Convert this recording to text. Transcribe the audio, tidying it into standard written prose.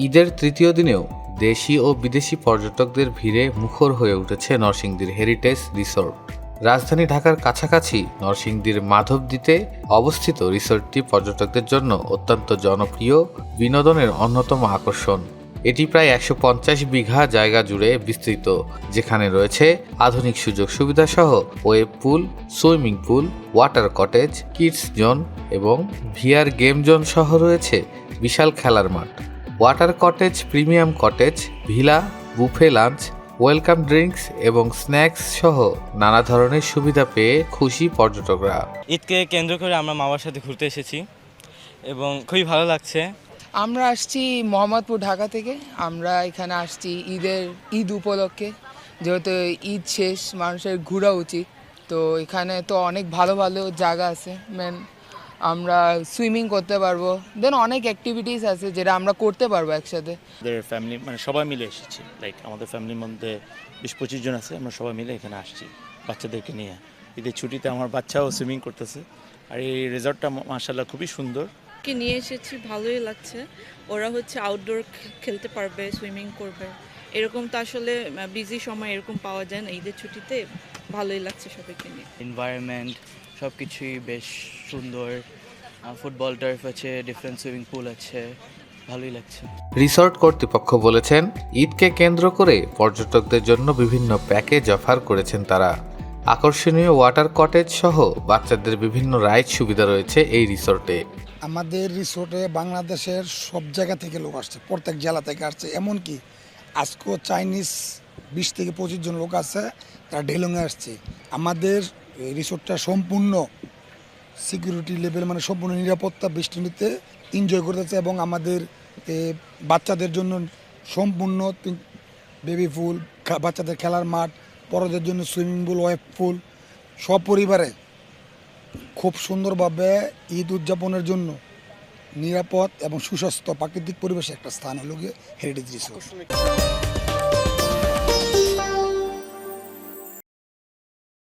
ঈদের তৃতীয় দিনেও দেশি ও বিদেশি পর্যটকদের ভিড়ে মুখর হয়ে উঠেছে নরসিংদীর হেরিটেজ রিসোর্ট। রাজধানী ঢাকার কাছাকাছি নরসিংদীর মাধবদীতে অবস্থিত রিসোর্টটি পর্যটকদের জন্য অত্যন্ত জনপ্রিয় বিনোদনের অন্যতম আকর্ষণ। এটি প্রায় ১৫০ বিঘা জায়গা জুড়ে বিস্তৃত, যেখানে রয়েছে আধুনিক সুযোগ সুবিধা সহ wave pool, swimming pool, water cottage, kids zone এবং ভিআর গেম জোন সহ রয়েছে বিশাল খেলার মাঠ। Water cottage, premium cottage, villa, buffet lunch, welcome drinks এবং স্ন্যাক্স সহ নানা ধরনের সুবিধা পেয়ে খুশি পর্যটকরা। ঈদকে কেন্দ্র করে আমরা মা বাবার সাথে ঘুরতে এসেছি এবং খুবই ভালো লাগছে। আমরা আসছি মোহাম্মদপুর, ঢাকা থেকে। আমরা এখানে আসছি ঈদ উপলক্ষে, যেহেতু ঈদ শেষ, মানুষের ঘোরা উচিত। তো এখানে তো অনেক ভালো ভালো জায়গা আছে, আমরা সুইমিং করতে পারবো, দেন অনেক অ্যাক্টিভিটিস আছে যেটা আমরা করতে পারবো একসাথে। আমাদের ফ্যামিলি সবাই মিলে এসেছি, আমাদের ফ্যামিলির মধ্যে ২০-২৫ জন আছে, আমরা সবাই মিলে এখানে আসছি বাচ্চাদেরকে নিয়ে। ঈদের ছুটিতে আমার বাচ্চাও সুইমিং করতেছে। আর এই রিসর্টটা মাশাআল্লাহ খুবই সুন্দর। নিয়ে এসেছি, ভালোই লাগছে। ওরা আউটডোর খেলতে পারবে, সুইমিং করবে, এরকম তো আসলে বিজি সময় এরকম পাওয়া যায় না। ঈদের ছুটিতে ভালোই লাগছে সবাইকে নিয়ে। এনভায়রনমেন্ট সব কিছুই বেশ সুন্দর, ফুটবল টার্ফ আছে, ডিফারেন্ট সুইমিং পুল আছে, ভালোই লাগছে। রিসর্ট কর্তৃপক্ষ বলেছেন, ঈদকে কেন্দ্র করে পর্যটকদের জন্য বিভিন্ন প্যাকেজ অফার করেছেন তারা। আকর্ষণীয় ওয়াটার কটেজ সহ বাচ্চাদের বিভিন্ন রাইড সুবিধা রয়েছে এই রিসর্টে। আমাদের রিসোর্টে বাংলাদেশের সব জায়গা থেকে লোক আসছে, প্রত্যেক জেলা থেকে আসছে। এমনকি আজকেও চাইনিজ ২০ থেকে ২৫ জন লোক আছে, তারা ঢেলুঙে আসছে। আমাদের রিসোর্টটা সম্পূর্ণ সিকিউরিটি লেভেল, সম্পূর্ণ নিরাপত্তা বেষ্টনীতে এনজয় করতেছে। এবং আমাদের বাচ্চাদের জন্য সম্পূর্ণ বেবি পুল, বাচ্চাদের খেলার মাঠ, বড়দের জন্য সুইমিং পুল, ওয়েব পুল, সপরিবারে খুব সুন্দরভাবে ঈদ উদযাপনের জন্য নিরাপদ এবং সুস্বাস্থ্য প্রাকৃতিক পরিবেশে একটা স্থান হলো গিয়ে হেরিটেজ রিসোর্ট।